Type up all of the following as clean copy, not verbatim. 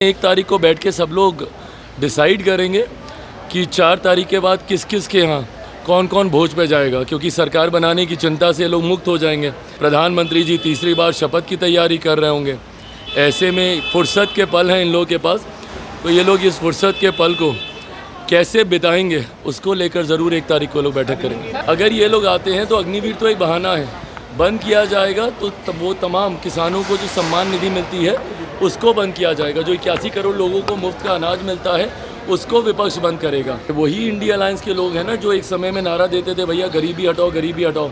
1 तारीख को बैठ के सब लोग डिसाइड करेंगे कि 4 तारीख के बाद किस किस के यहाँ कौन कौन भोज पे जाएगा, क्योंकि सरकार बनाने की चिंता से लोग मुक्त हो जाएंगे। प्रधानमंत्री जी तीसरी बार शपथ की तैयारी कर रहे होंगे। ऐसे में फुर्सत के पल हैं इन लोगों के पास, तो ये लोग इस फुर्सत के पल को कैसे बिताएंगे उसको लेकर ज़रूर 1 तारीख को लोग बैठक करेंगे। अगर ये लोग आते हैं तो अग्निवीर तो एक बहाना है, बंद किया जाएगा तो वो तमाम किसानों को जो सम्मान निधि मिलती है उसको बंद किया जाएगा। जो 81 करोड़ लोगों को मुफ्त का अनाज मिलता है उसको विपक्ष बंद करेगा। वही इंडिया अलायंस के लोग हैं ना जो एक समय में नारा देते थे भैया गरीबी हटाओ गरीबी हटाओ।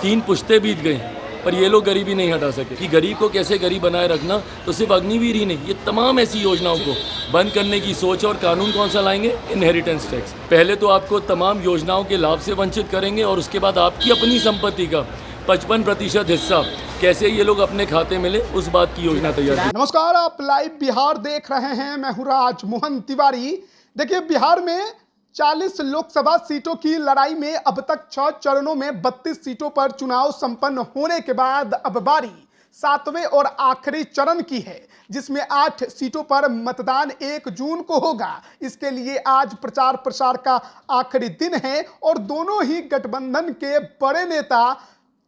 3 पुश्ते बीत गई पर ये लोग गरीबी नहीं हटा सके। कि गरीब को कैसे गरीब बनाए रखना, तो सिर्फ अग्निवीर ही नहीं, ये तमाम ऐसी योजनाओं को बंद करने की सोच और कानून कौन सा लाएंगे? Inheritance tax. पहले तो आपको तमाम योजनाओं के लाभ से वंचित करेंगे और उसके बाद आपकी अपनी संपत्ति का 55% हिस्सा कैसे ये लोग अपने खाते में ले उस बात की योजना तैयार की। नमस्कार, आप लाइव बिहार देख रहे हैं। मैं हूं राज मोहन तिवारी। देखिए, बिहार में 40 लोकसभा सीटों की लड़ाई में अब तक 6 चरणों में 32 सीटों पर चुनाव संपन्न होने के बाद अब बारी 7वें और आखिरी चरण की है, जिसमें 8 सीटों पर मतदान 1 जून को होगा। इसके लिए आज प्रचार प्रसार का आखिरी दिन है और दोनों ही गठबंधन के बड़े नेता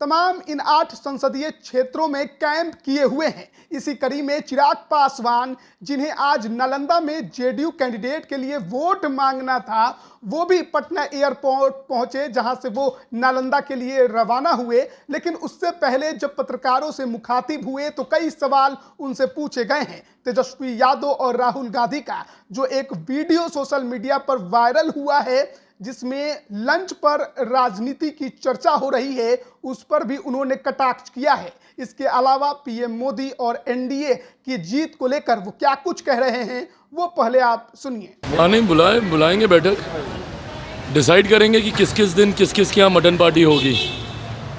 तमाम इन 8 संसदीय क्षेत्रों में कैंप किए हुए हैं। इसी कड़ी में चिराग पासवान, जिन्हें आज नालंदा में जेडीयू कैंडिडेट के लिए वोट मांगना था, वो भी पटना एयरपोर्ट पहुंचे, जहां से वो नालंदा के लिए रवाना हुए। लेकिन उससे पहले जब पत्रकारों से मुखातिब हुए तो कई सवाल उनसे पूछे गए हैं। तेजस्वी यादव और राहुल गांधी का जो एक वीडियो सोशल मीडिया पर वायरल हुआ है, जिसमें लंच पर राजनीति की चर्चा हो रही है, उस पर भी उन्होंने कटाक्ष किया है। इसके अलावा पीएम मोदी और एनडीए की जीत को लेकर वो क्या कुछ कह रहे हैं, वो पहले आप सुनिए। नहीं बुलाएंगे बैठक, डिसाइड करेंगे कि किस किस दिन किस किस के यहाँ मटन पार्टी होगी।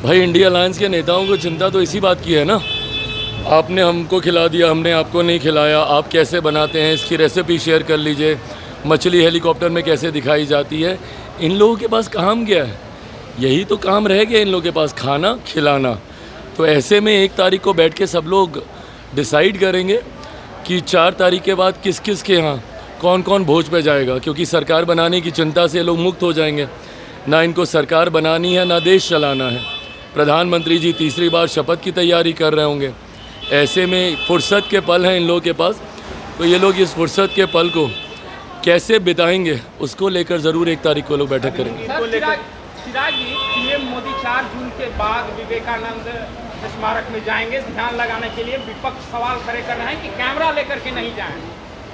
भाई, इंडिया अलायंस के नेताओं को चिंता तो इसी बात की है ना, आपने हमको खिला दिया, हमने आपको नहीं खिलाया, आप कैसे बनाते हैं इसकी रेसिपी शेयर कर लीजिए। मछली हेलीकॉप्टर में कैसे दिखाई जाती है, इन लोगों के पास काम क्या है? यही तो काम रह गया इन लोगों के पास, खाना खिलाना। तो ऐसे में 1 तारीख को बैठ के सब लोग डिसाइड करेंगे कि 4 तारीख के बाद किस किस के यहाँ कौन कौन भोज पे जाएगा, क्योंकि सरकार बनाने की चिंता से लोग मुक्त हो जाएंगे। ना इनको सरकार बनानी है ना देश चलाना है। प्रधानमंत्री जी तीसरी बार शपथ की तैयारी कर रहे होंगे। ऐसे में फुर्सत के पल हैं इन लोगों के पास, तो ये लोग इस फुर्सत के पल को कैसे बिताएंगे उसको लेकर ज़रूर 1 तारीख को लोग बैठक करेंगे। चिराग जी, पीएम मोदी 4 जून के बाद विवेकानंद स्मारक में जाएंगे ध्यान लगाने के लिए। विपक्ष सवाल खड़े कर रहे हैं कि कैमरा लेकर के नहीं जाएं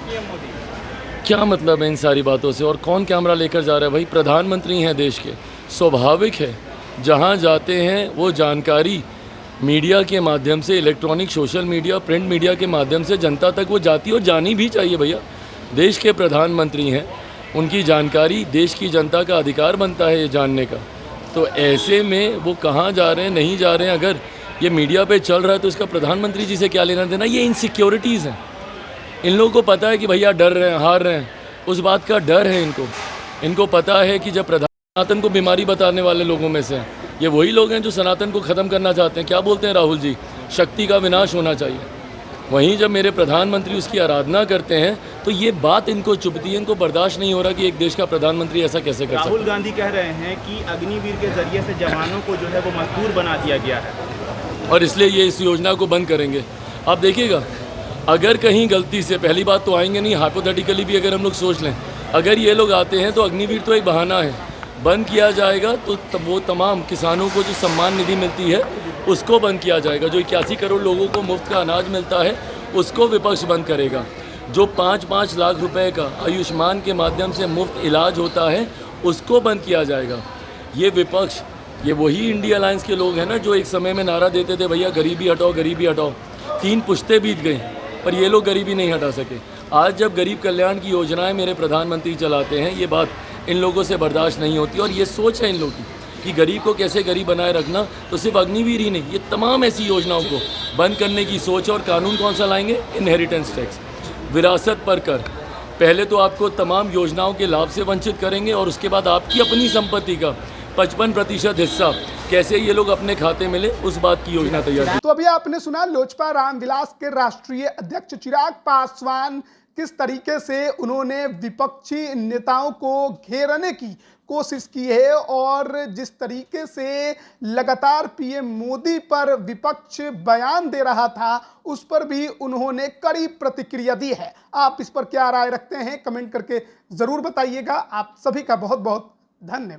पीएम मोदी। क्या मतलब है इन सारी बातों से? और कौन कैमरा लेकर जा रहा है? भाई, प्रधानमंत्री हैं देश के, स्वाभाविक है जहाँ जाते हैं वो जानकारी मीडिया के माध्यम से, electronic, social media, print media के माध्यम से जनता तक वो जाती है और जानी भी चाहिए। भैया, देश के प्रधानमंत्री हैं, उनकी जानकारी देश की जनता का अधिकार बनता है ये जानने का। तो ऐसे में वो कहाँ जा रहे हैं, नहीं जा रहे हैं, अगर ये मीडिया पे चल रहा है तो इसका प्रधानमंत्री जी से क्या लेना देना? ये इनसिक्योरिटीज़ हैं। इन लोगों को पता है कि भैया डर रहे हैं, हार रहे हैं, उस बात का डर है इनको पता है कि जब सनातन को बीमारी बताने वाले लोगों में से हैं, ये वही लोग हैं जो सनातन को ख़त्म करना चाहते हैं। क्या बोलते हैं राहुल जी? शक्ति का विनाश होना चाहिए। वहीं जब मेरे प्रधानमंत्री उसकी आराधना करते हैं तो ये बात इनको चुभती है, इनको बर्दाश्त नहीं हो रहा कि एक देश का प्रधानमंत्री ऐसा कैसे कर सकता है। राहुल गांधी कह रहे हैं कि अग्निवीर के जरिए से जवानों को जो है वो मजदूर बना दिया गया है और इसलिए ये इस योजना को बंद करेंगे। आप देखिएगा, अगर कहीं गलती से, पहली बात तो आएंगे नहीं, हाइपोथेटिकली भी अगर हम लोग सोच लें, अगर ये लोग आते हैं तो अग्निवीर तो एक बहाना है, बंद किया जाएगा तो वो तमाम किसानों को जो सम्मान निधि मिलती है उसको बंद किया जाएगा। जो 81 करोड़ लोगों को मुफ्त का अनाज मिलता है उसको विपक्ष बंद करेगा। जो 5-5 लाख रुपए का आयुष्मान के माध्यम से मुफ्त इलाज होता है उसको बंद किया जाएगा। ये विपक्ष, ये वही इंडिया अलायंस के लोग हैं ना जो एक समय में नारा देते थे भैया गरीबी हटाओ गरीबी हटाओ। 3 पुश्ते बीत गई पर ये लोग गरीबी नहीं हटा सके। आज जब गरीब कल्याण की योजनाएं मेरे प्रधानमंत्री चलाते हैं, ये बात इन लोगों से बर्दाश्त नहीं होती और ये सोच है इन लोगों की कि गरीब को कैसे गरीब बनाए रखना। तो सिर्फ अग्निवीर ही नहीं, ये तमाम ऐसी योजनाओं को बंद करने की सोच और कानून कौन सा लाएंगे? इनहेरिटेंस टैक्स, विरासत पर कर। पहले तो आपको तमाम योजनाओं के लाभ से वंचित करेंगे और उसके बाद आपकी अपनी संपत्ति का 55% हिस्सा कैसे ये लोग अपने खाते में ले उस बात की योजना तैयार की। तो अभी आपने सुना लोजपा रामविलास के राष्ट्रीय अध्यक्ष चिराग पासवान, किस तरीके से उन्होंने विपक्षी नेताओं को घेरने की कोशिश की है और जिस तरीके से लगातार पीएम मोदी पर विपक्ष बयान दे रहा था उस पर भी उन्होंने कड़ी प्रतिक्रिया दी है। आप इस पर क्या राय रखते हैं कमेंट करके जरूर बताइएगा। आप सभी का बहुत बहुत धन्यवाद।